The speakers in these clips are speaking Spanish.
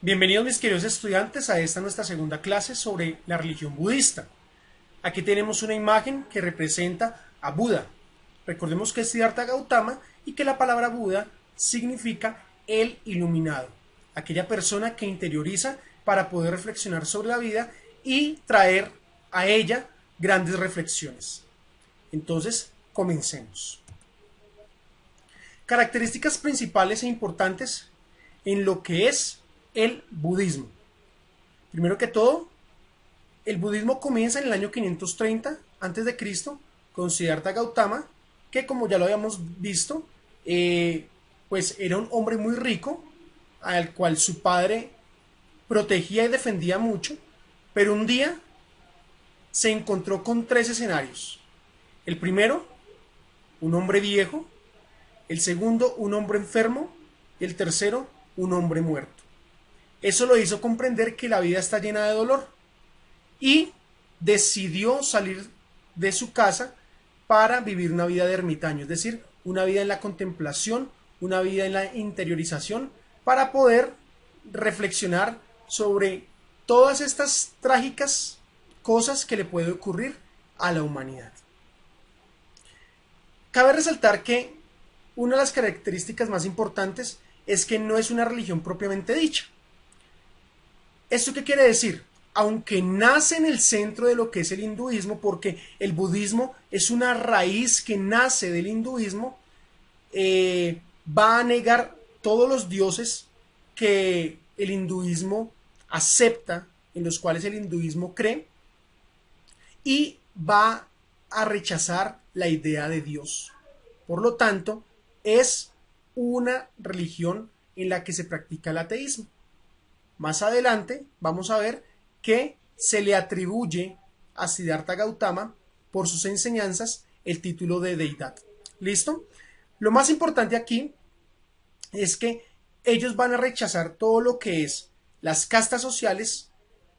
Bienvenidos mis queridos estudiantes a esta nuestra segunda clase sobre la religión budista. Aquí tenemos una imagen que representa a Buda. Recordemos que es Siddhartha Gautama y que la palabra Buda significa el iluminado, aquella persona que interioriza para poder reflexionar sobre la vida y traer a ella grandes reflexiones. Entonces, comencemos. Características principales e importantes en lo que es el budismo. Primero que todo, el budismo comienza en el año 530 a.C. con Siddhartha Gautama, que como ya lo habíamos visto, pues era un hombre muy rico, al cual su padre protegía y defendía mucho, pero un día se encontró con tres escenarios. El primero, un hombre viejo; el segundo, un hombre enfermo; y el tercero, un hombre muerto. Eso lo hizo comprender que la vida está llena de dolor y decidió salir de su casa para vivir una vida de ermitaño, es decir, una vida en la contemplación, una vida en la interiorización, para poder reflexionar sobre todas estas trágicas cosas que le puede ocurrir a la humanidad. Cabe resaltar que una de las características más importantes es que no es una religión propiamente dicha. ¿Esto qué quiere decir? Aunque nace en el centro de lo que es el hinduismo, porque el budismo es una raíz que nace del hinduismo, va a negar todos los dioses que el hinduismo acepta, en los cuales el hinduismo cree, y va a rechazar la idea de Dios. Por lo tanto, es una religión en la que se practica el ateísmo. Más adelante vamos a ver que se le atribuye a Siddhartha Gautama por sus enseñanzas el título de deidad. ¿Listo? Lo más importante aquí es que ellos van a rechazar todo lo que es las castas sociales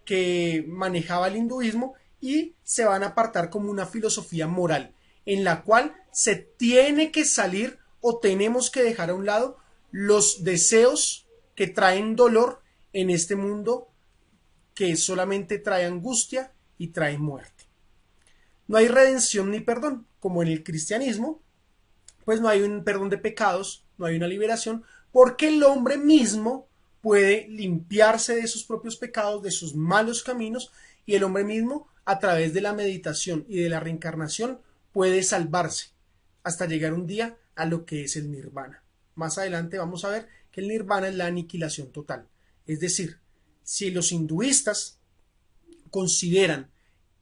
que manejaba el hinduismo y se van a apartar como una filosofía moral en la cual se tiene que salir o tenemos que dejar a un lado los deseos que traen dolor en este mundo que solamente trae angustia y trae muerte. No hay redención ni perdón, como en el cristianismo, pues no hay un perdón de pecados, no hay una liberación, porque el hombre mismo puede limpiarse de sus propios pecados, de sus malos caminos, y el hombre mismo, a través de la meditación y de la reencarnación, puede salvarse hasta llegar un día a lo que es el nirvana. Más adelante vamos a ver que el nirvana es la aniquilación total. Es decir, si los hinduistas consideran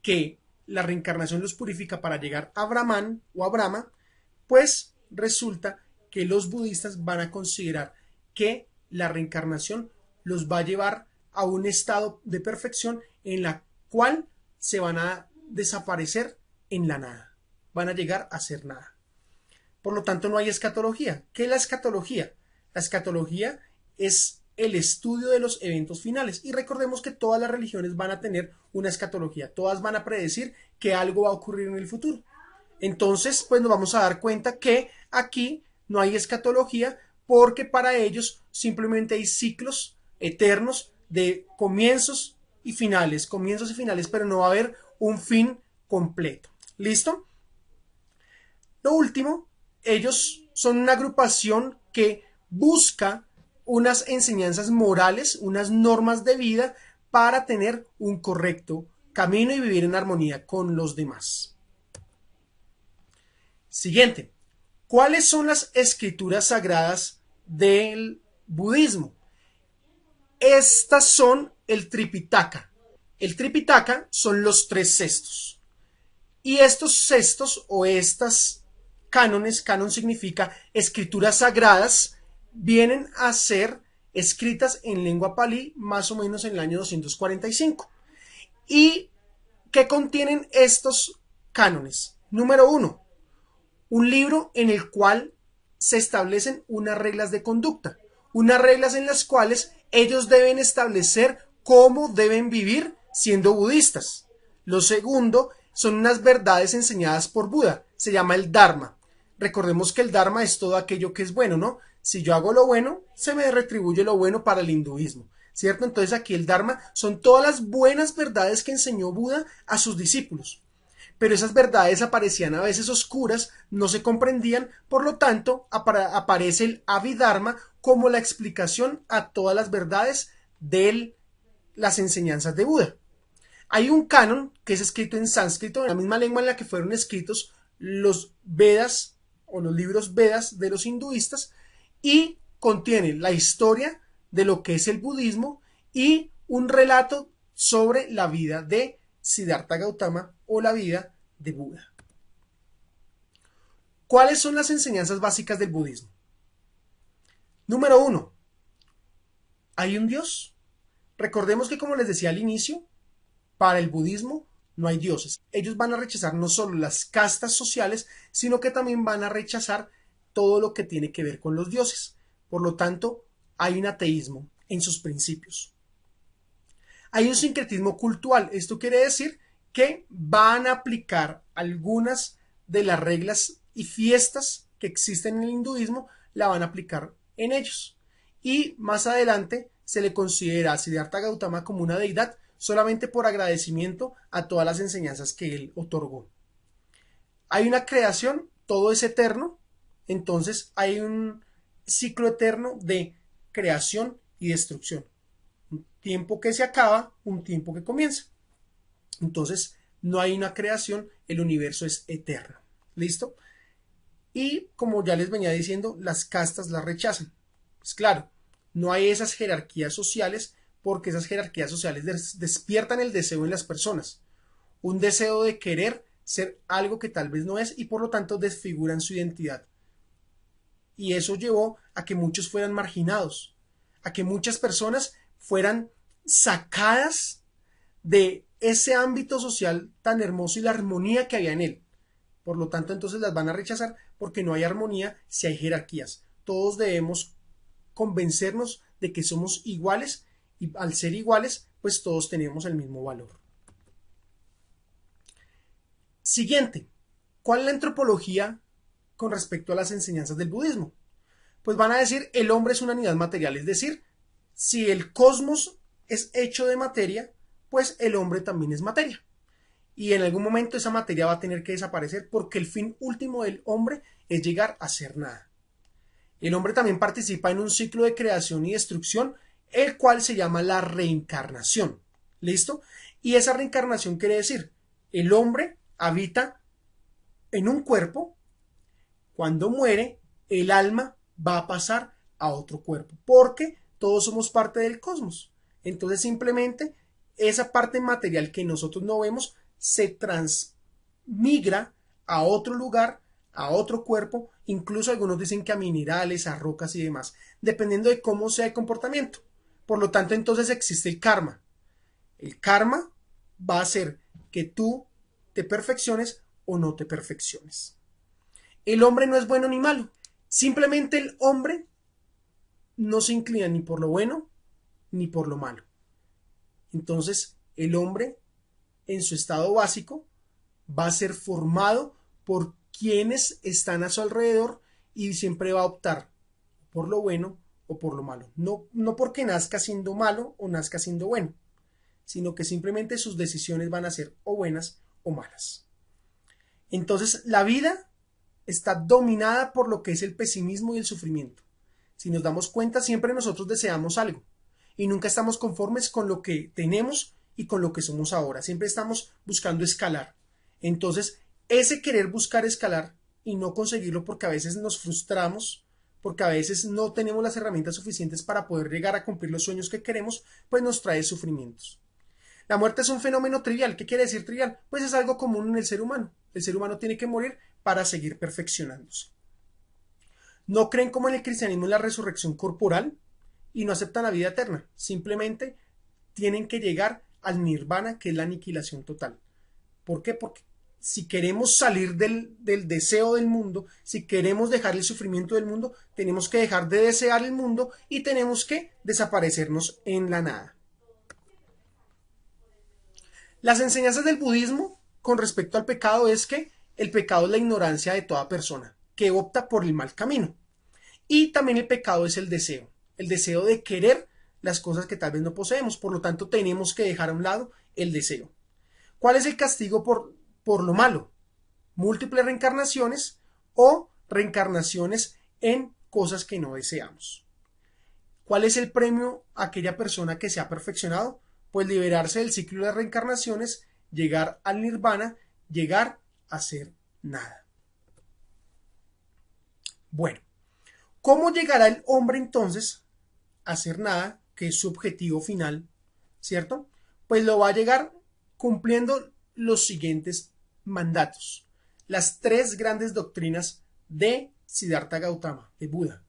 que la reencarnación los purifica para llegar a Brahman o a Brahma, pues resulta que los budistas van a considerar que la reencarnación los va a llevar a un estado de perfección en la cual se van a desaparecer en la nada. Van a llegar a ser nada. Por lo tanto, no hay escatología. ¿Qué es la escatología? La escatología es el estudio de los eventos finales. Y recordemos que todas las religiones van a tener una escatología. Todas van a predecir que algo va a ocurrir en el futuro. Entonces, pues nos vamos a dar cuenta que aquí no hay escatología porque para ellos simplemente hay ciclos eternos de comienzos y finales, pero no va a haber un fin completo. ¿Listo? Lo último, ellos son una agrupación que busca unas enseñanzas morales, unas normas de vida para tener un correcto camino y vivir en armonía con los demás. Siguiente, ¿cuáles son las escrituras sagradas del budismo? Estas son el Tripitaka. El Tripitaka son los tres cestos. Y estos cestos o estas cánones, canon significa escrituras sagradas, vienen a ser escritas en lengua palí más o menos en el año 245. ¿Y qué contienen estos cánones? Número 1, un libro en el cual se establecen unas reglas de conducta, unas reglas en las cuales ellos deben establecer cómo deben vivir siendo budistas. Lo segundo son unas verdades enseñadas por Buda, se llama el Dharma. Recordemos que el Dharma es todo aquello que es bueno, ¿no? Si yo hago lo bueno, se me retribuye lo bueno para el hinduismo. ¿cierto? Entonces aquí el Dharma son todas las buenas verdades que enseñó Buda a sus discípulos. Pero esas verdades aparecían a veces oscuras, no se comprendían, por lo tanto aparece el Abhidharma como la explicación a todas las verdades de las enseñanzas de Buda. Hay un canon que es escrito en sánscrito, en la misma lengua en la que fueron escritos los Vedas o los libros Vedas de los hinduistas, y contiene la historia de lo que es el budismo y un relato sobre la vida de Siddhartha Gautama o la vida de Buda. ¿Cuáles son las enseñanzas básicas del budismo? Número 1. ¿Hay un Dios? Recordemos que, como les decía al inicio, para el budismo no hay dioses. Ellos van a rechazar no solo las castas sociales, sino que también van a rechazar todo lo que tiene que ver con los dioses. Por lo tanto, hay un ateísmo en sus principios. Hay un sincretismo cultural. Esto quiere decir que van a aplicar algunas de las reglas y fiestas que existen en el hinduismo, la van a aplicar en ellos. Y más adelante se le considera a Siddhartha Gautama como una deidad solamente por agradecimiento a todas las enseñanzas que él otorgó. Hay una creación, todo es eterno, entonces hay un ciclo eterno de creación y destrucción. Un tiempo que se acaba, un tiempo que comienza. Entonces no hay una creación, el universo es eterno. ¿Listo? Y como ya les venía diciendo, las castas las rechazan. Pues claro, no hay esas jerarquías sociales porque esas jerarquías sociales despiertan el deseo en las personas. Un deseo de querer ser algo que tal vez no es y por lo tanto desfiguran su identidad. Y eso llevó a que muchos fueran marginados, a que muchas personas fueran sacadas de ese ámbito social tan hermoso y la armonía que había en él. Por lo tanto, entonces las van a rechazar porque no hay armonía si hay jerarquías. Todos debemos convencernos de que somos iguales y al ser iguales, pues todos tenemos el mismo valor. Siguiente, ¿cuál es la antropología con respecto a las enseñanzas del budismo? Pues van a decir, el hombre es una unidad material, es decir, si el cosmos es hecho de materia, pues el hombre también es materia. Y en algún momento esa materia va a tener que desaparecer porque el fin último del hombre es llegar a ser nada. El hombre también participa en un ciclo de creación y destrucción, el cual se llama la reencarnación. ¿Listo? Y esa reencarnación quiere decir, el hombre habita en un cuerpo, cuando muere, el alma va a pasar a otro cuerpo, porque todos somos parte del cosmos. Entonces simplemente esa parte material que nosotros no vemos se transmigra a otro lugar, a otro cuerpo, incluso algunos dicen que a minerales, a rocas y demás, dependiendo de cómo sea el comportamiento. Por lo tanto, entonces existe el karma. El karma va a hacer que tú te perfecciones o no te perfecciones. El hombre no es bueno ni malo. Simplemente el hombre no se inclina ni por lo bueno ni por lo malo. Entonces, el hombre en su estado básico va a ser formado por quienes están a su alrededor y siempre va a optar por lo bueno o por lo malo. No porque nazca siendo malo o nazca siendo bueno, sino que simplemente sus decisiones van a ser o buenas o malas. Entonces, la vida está dominada por lo que es el pesimismo y el sufrimiento. Si nos damos cuenta, siempre nosotros deseamos algo y nunca estamos conformes con lo que tenemos y con lo que somos ahora. Siempre estamos buscando escalar. Entonces, ese querer buscar escalar y no conseguirlo porque a veces nos frustramos, porque a veces no tenemos las herramientas suficientes para poder llegar a cumplir los sueños que queremos, pues nos trae sufrimientos. La muerte es un fenómeno trivial. ¿Qué quiere decir trivial? Pues es algo común en el ser humano. El ser humano tiene que morir para seguir perfeccionándose. No creen como en el cristianismo en la resurrección corporal y no aceptan la vida eterna. Simplemente tienen que llegar al nirvana, que es la aniquilación total. ¿Por qué? Porque si queremos salir del deseo del mundo, si queremos dejar el sufrimiento del mundo, tenemos que dejar de desear el mundo y tenemos que desaparecernos en la nada. Las enseñanzas del budismo con respecto al pecado es que el pecado es la ignorancia de toda persona que opta por el mal camino. Y también el pecado es el deseo de querer las cosas que tal vez no poseemos. Por lo tanto, tenemos que dejar a un lado el deseo. ¿Cuál es el castigo por lo malo? Múltiples reencarnaciones o reencarnaciones en cosas que no deseamos. ¿Cuál es el premio a aquella persona que se ha perfeccionado? Pues liberarse del ciclo de reencarnaciones, llegar al nirvana, llegar a ser nada. Bueno, ¿cómo llegará el hombre entonces a ser nada, que es su objetivo final, ¿cierto? Pues lo va a llegar cumpliendo los siguientes mandatos. Las tres grandes doctrinas de Siddhartha Gautama, de Buda.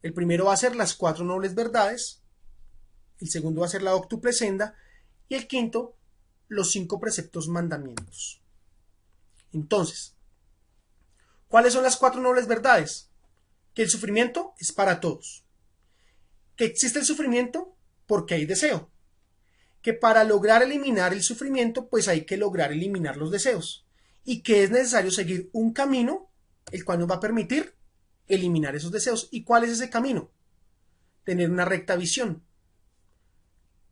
El primero va a ser las 4 nobles verdades, el segundo va a ser la octuple senda y el quinto, los 5 preceptos mandamientos. Entonces, ¿cuáles son las 4 nobles verdades? Que el sufrimiento es para todos. Que existe el sufrimiento porque hay deseo. Que para lograr eliminar el sufrimiento, pues hay que lograr eliminar los deseos. Y que es necesario seguir un camino, el cual nos va a permitir eliminar esos deseos. ¿Y cuál es ese camino? Tener una recta visión,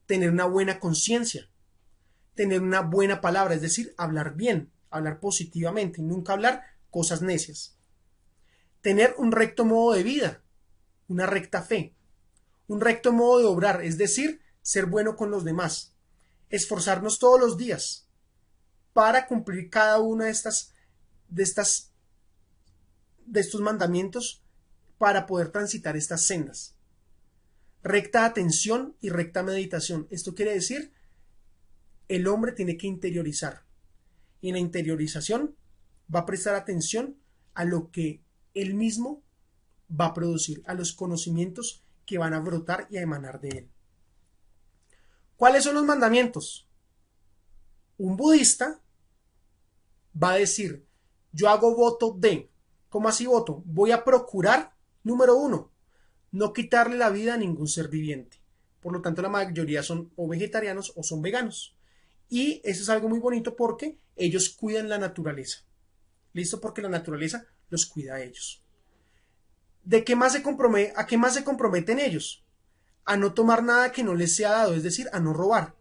tener una buena conciencia, tener una buena palabra, es decir, hablar bien, hablar positivamente, nunca hablar cosas necias. Tener un recto modo de vida, una recta fe, un recto modo de obrar, es decir, ser bueno con los demás, esforzarnos todos los días para cumplir cada una de estos mandamientos para poder transitar estas sendas. Recta atención y recta meditación. Esto quiere decir, el hombre tiene que interiorizar. Y en la interiorización va a prestar atención a lo que él mismo va a producir, a los conocimientos que van a brotar y a emanar de él. ¿Cuáles son los mandamientos? Un budista va a decir, yo hago voto de, ¿cómo así voto? Voy a procurar, número 1, no quitarle la vida a ningún ser viviente. Por lo tanto, la mayoría son o vegetarianos o son veganos. Y eso es algo muy bonito porque ellos cuidan la naturaleza. ¿Listo? Porque la naturaleza los cuida a ellos. ¿A qué más se comprometen ellos? A no tomar nada que no les sea dado, es decir, a no robar,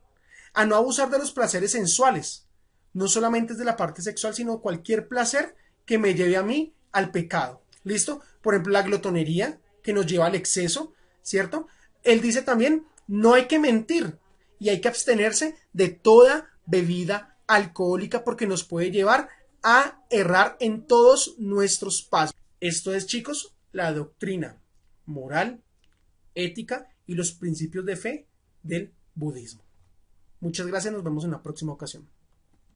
a no abusar de los placeres sensuales, no solamente de la parte sexual, sino cualquier placer que me lleve a mí al pecado. ¿Listo? Por ejemplo, la glotonería, que nos lleva al exceso, ¿cierto? Él dice también, no hay que mentir y hay que abstenerse de toda bebida alcohólica porque nos puede llevar a errar en todos nuestros pasos. Esto es, chicos, la doctrina moral, ética y los principios de fe del budismo. Muchas gracias, nos vemos en la próxima ocasión.